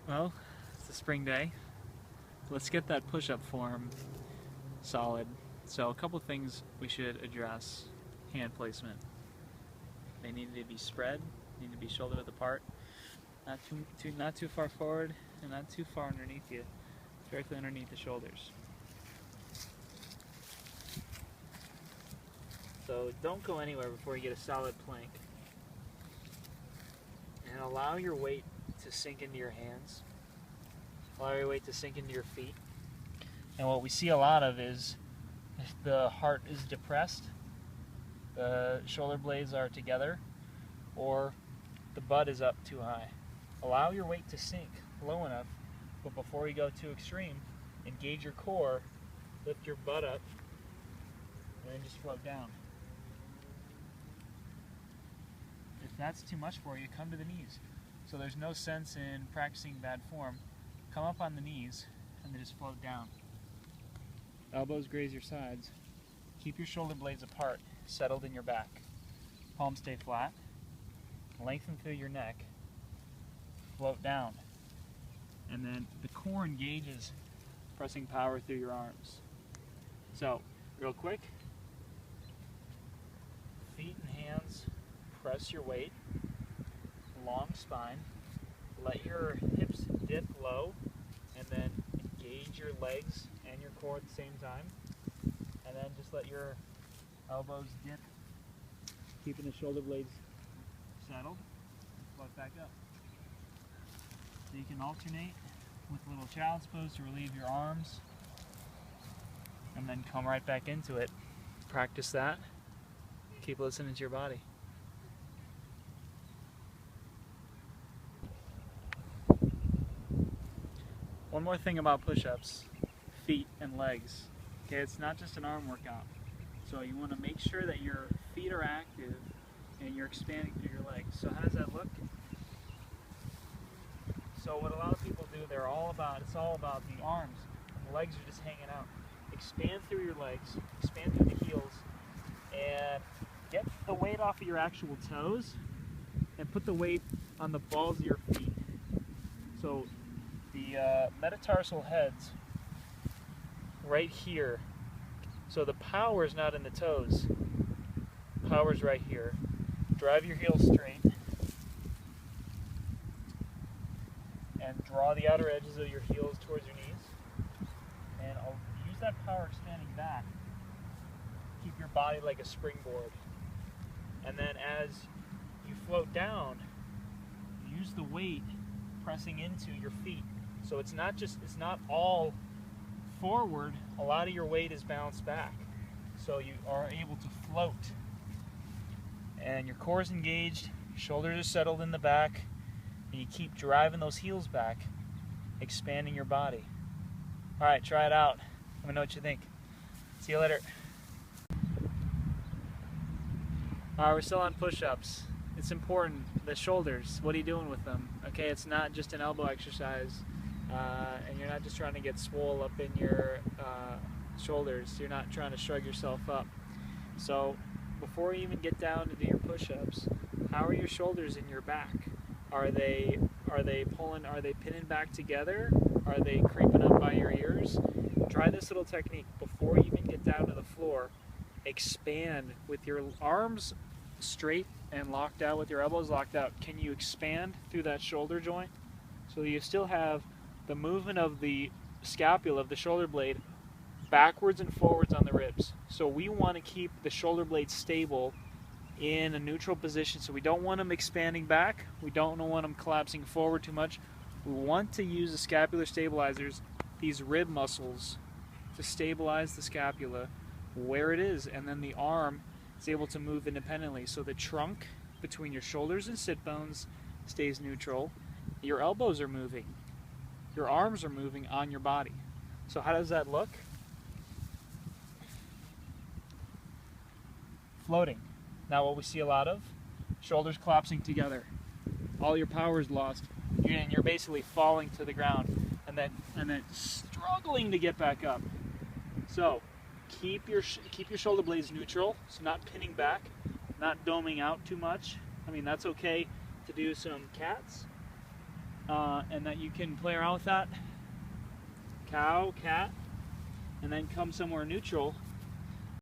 Well, it's a spring day. Let's get that push-up form solid. So a couple things we should address. Hand placement. They need to be spread, need to be shoulder width apart, not too far forward and not too far underneath you, directly underneath the shoulders. So don't go anywhere before you get a solid plank. And allow your weight to sink into your hands. Allow your weight to sink into your feet. And what we see a lot of is if the heart is depressed, the shoulder blades are together, or the butt is up too high. Allow your weight to sink low enough, but before you go too extreme, engage your core, lift your butt up, and then just float down. If that's too much for you, come to the knees. So there's no sense in practicing bad form. Come up on the knees and then just float down. Elbows graze your sides. Keep your shoulder blades apart, settled in your back. Palms stay flat. Lengthen through your neck. Float down. And then the core engages, pressing power through your arms. So, real quick. Feet and hands, press your weight. Long spine. Let your hips dip low, and then engage your legs and your core at the same time. And then just let your elbows dip, keeping the shoulder blades settled. Float back up. So you can alternate with a little child's pose to relieve your arms, and then come right back into it. Practice that. Keep listening to your body. One more thing about push-ups, feet and legs. Okay, it's not just an arm workout. So you want to make sure that your feet are active and you're expanding through your legs. So how does that look? So what a lot of people do, it's all about the arms. The legs are just hanging out. Expand through your legs, expand through the heels, and get the weight off of your actual toes and put the weight on the balls of your feet. So the metatarsal heads right here. So the power is not in the toes. Power is right here. Drive your heels straight and draw the outer edges of your heels towards your knees. And I'll use that power expanding back. Keep your body like a springboard. And then as you float down, use the weight pressing into your feet. So it's not all forward, a lot of your weight is bounced back. So you are able to float. And your core is engaged, your shoulders are settled in the back, and you keep driving those heels back, expanding your body. Alright, try it out. Let me know what you think. See you later. Alright, we're still on push-ups. It's important. The shoulders, what are you doing with them? Okay, it's not just an elbow exercise. And you're not just trying to get swole up in your shoulders. You're not trying to shrug yourself up. So before you even get down to do your push-ups, how are your shoulders in your back? Are they pinning back together? Are they creeping up by your ears? Try this little technique before you even get down to the floor. Expand with your arms straight and locked out, with your elbows locked out. Can you expand through that shoulder joint so that you still have the movement of the scapula, of the shoulder blade, backwards and forwards on the ribs? So we want to keep the shoulder blade stable in a neutral position. So we don't want them expanding back. We don't want them collapsing forward too much. We want to use the scapular stabilizers, these rib muscles, to stabilize the scapula where it is, and then the arm is able to move independently. So the trunk between your shoulders and sit bones stays neutral. Your elbows are moving. Your arms are moving on your body. So how does that look? Floating. Now what we see a lot of, shoulders collapsing together. All your power is lost. And you're basically falling to the ground and then struggling to get back up. So keep your shoulder blades neutral, so not pinning back, not doming out too much. I mean, that's okay to do some cats. and that you can play around with that. Cow, cat, and then come somewhere neutral